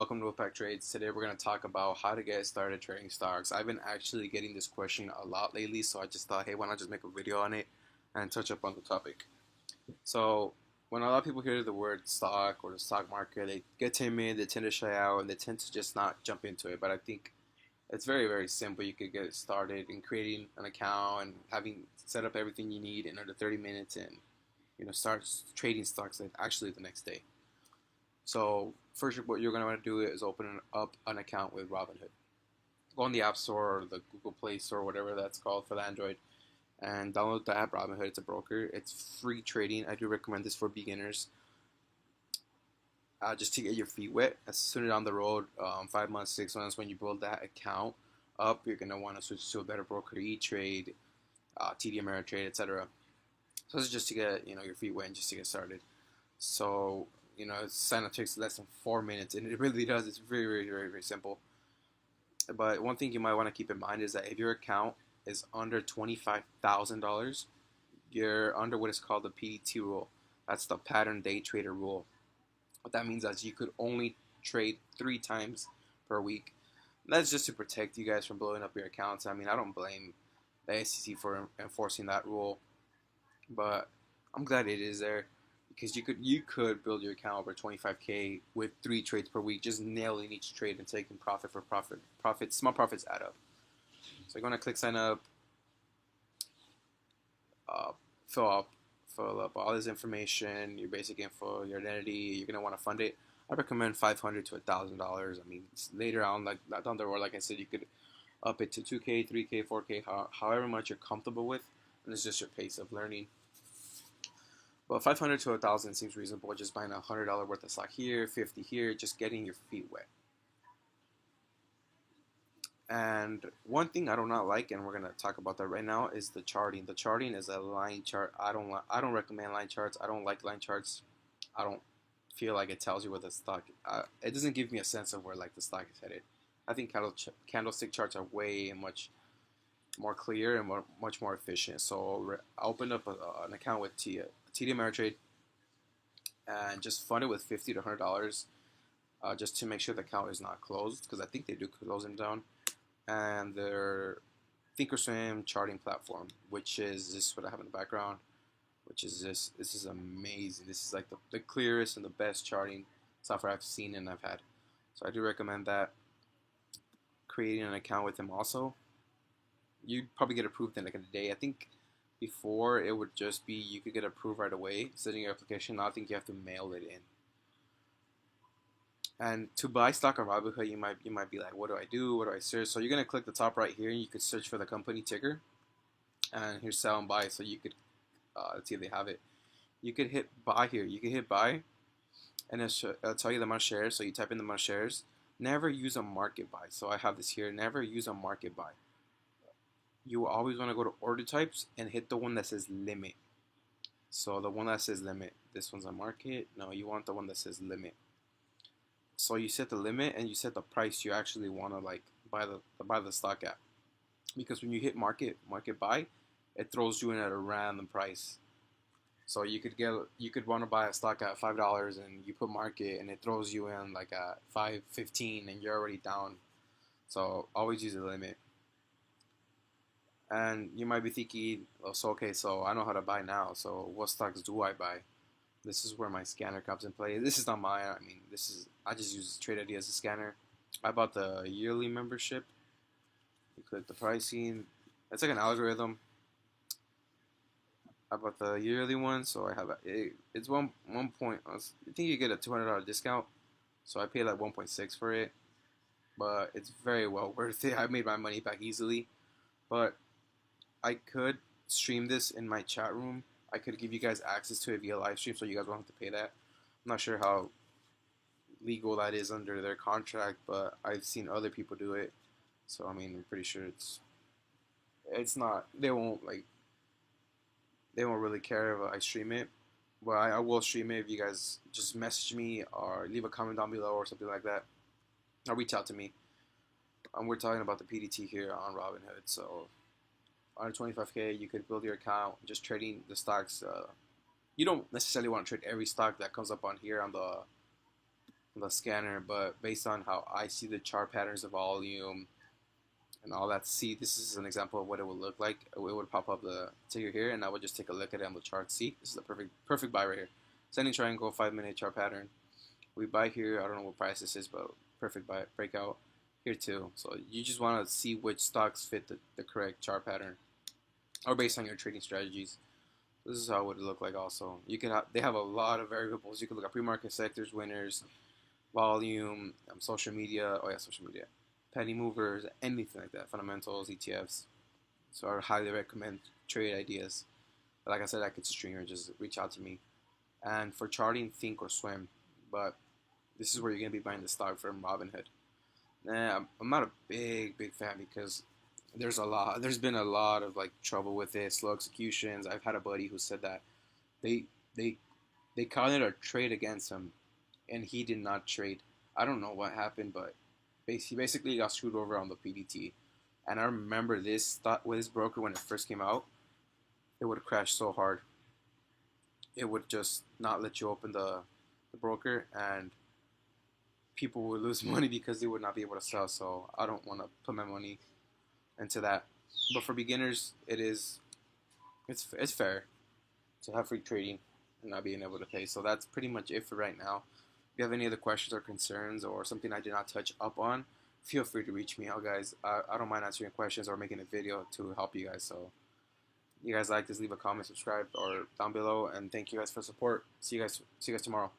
Welcome to Wolfpack Trades. Today we're going to talk about how to get started trading stocks. I've been actually getting this question a lot lately, so I just thought, hey, why not just make a video on it and touch up on the topic. So when a lot of people hear the word stock or the stock market, they get timid, they tend to shy out, and they tend to just not jump into it. But I think it's very, very simple. You could get started in creating an account and having set up everything you need in under 30 minutes and start trading stocks actually the next day. So first, what you're going to want to do is open up an account with Robinhood. Go on the App Store or the Google Play Store, whatever that's called for the Android, and download the app Robinhood. It's a broker. It's free trading. I do recommend this for beginners, just to get your feet wet. As soon as down the road, 5 months, 6 months, when you build that account up, you're going to want to switch to a better broker, E-Trade, TD Ameritrade, etc. So this is just to get your feet wet and just to get started. So sign up takes less than 4 minutes, and it really does. It's very, very, very, very simple. But one thing you might want to keep in mind is that if your account is under $25,000, you're under what is called the PDT rule. That's the pattern day trader rule. What that means is you could only trade 3 times per week. That's just to protect you guys from blowing up your accounts. I mean, I don't blame the SEC for enforcing that rule, but I'm glad it is there. Because you could build your account over 25K with 3 trades per week, just nailing each trade and taking profit for profit. Small profits add up. So you're gonna click sign up, fill up all this information, your basic info, your identity. You're gonna want to fund it. I recommend $500 to $1,000. I mean, later on, like down the road, like I said, you could up it to 2K, 3K, 4K, however much you're comfortable with, and it's just your pace of learning. But 500 to 1,000 seems reasonable. Just buying $100 worth of stock here, 50 here, just getting your feet wet. And one thing I do not like, and we're gonna talk about that right now, is the charting. The charting is a line chart. I don't recommend line charts. I don't like line charts. I don't feel like it tells you where the stock. It doesn't give me a sense of where the stock is headed. I think candlestick charts are way much more clear and much more efficient. So I opened up an account with TD Ameritrade and just fund it with $50 to $100, just to make sure the account is not closed, because I think they do close them down. And their Thinkorswim charting platform, which is this what I have in the background, which is this. This is amazing. This is like the clearest and the best charting software I've seen and I've had. So I do recommend that. Creating an account with them also. You'd probably get approved in like a day. I think before it would just be you could get approved right away, setting your application. Now I think you have to mail it in. And to buy stock on Robinhood, you might be like, what do I do? What do I search? So you're gonna click the top right here, and you could search for the company ticker. And here's sell and buy. So you could let's see if they have it. You could hit buy here. You could hit buy, and it'll tell you the amount of shares. So you type in the amount of shares. Never use a market buy. So I have this here. Never use a market buy. You always want to go to order types and hit the one that says limit. So the one that says limit, this one's a market. No, you want the one that says limit. So you set the limit and you set the price you actually want to buy the stock at. Because when you hit market buy, it throws you in at a random price. So you could want to buy a stock at $5 and you put market and it throws you in like at $5.15 and you're already down. So always use the limit. And you might be thinking, oh, so I know how to buy now. So what stocks do I buy? This is where my scanner comes in play. This is not mine. I mean, I just use TradeID as a scanner. I bought the yearly membership. You click the pricing. It's like an algorithm. I bought the yearly one, so I have it's one point. I think you get a $200 discount. So I paid like 1.6 for it, but it's very well worth it. I made my money back easily, but I could stream this in my chat room. I could give you guys access to it via live stream, so you guys won't have to pay that. I'm not sure how legal that is under their contract, but I've seen other people do it. So I mean, I'm pretty sure it's not. They won't really care if I stream it. But I will stream it if you guys just message me or leave a comment down below or something like that, or reach out to me. We're talking about the PDT here on Robinhood, so under 25K, you could build your account just trading the stocks. You don't necessarily want to trade every stock that comes up on here on the scanner, but based on how I see the chart patterns, the volume, and all that. See, this is an example of what it would look like. It would pop up the ticker here, and I would just take a look at it on the chart. See, this is a perfect buy right here. Ascending triangle, 5-minute chart pattern. We buy here. I don't know what price this is, but perfect buy breakout here too. So you just want to see which stocks fit the correct chart pattern, or based on your trading strategies. This is how it would look like. Also, you can they have a lot of variables. You can look at pre-market sectors, winners, volume, social media. Oh yeah, social media, penny movers, anything like that. Fundamentals, ETFs. So I would highly recommend trade ideas. But like I said, I could stream or just reach out to me. And for charting, think or swim. But this is where you're gonna be buying the stock from Robinhood. Nah, I'm not a big fan because there's been a lot of like trouble with it, slow executions. I've had a buddy who said that they they they counted a trade against him and he did not trade. I don't know what happened, but he basically got screwed over on the PDT. And I remember this thought with this broker when it first came out, it would crash so hard. It would just not let you open the broker, and people would lose money because they would not be able to sell. So I don't want to put my money into that. But for beginners, it's fair to have free trading and not being able to pay. So that's pretty much it for right now. If you have any other questions or concerns or something I did not touch up on, feel free to reach me out, guys. I don't mind answering questions or making a video to help you guys. So you guys like this, leave a comment, subscribe, or down below, and thank you guys for support. See you guys tomorrow.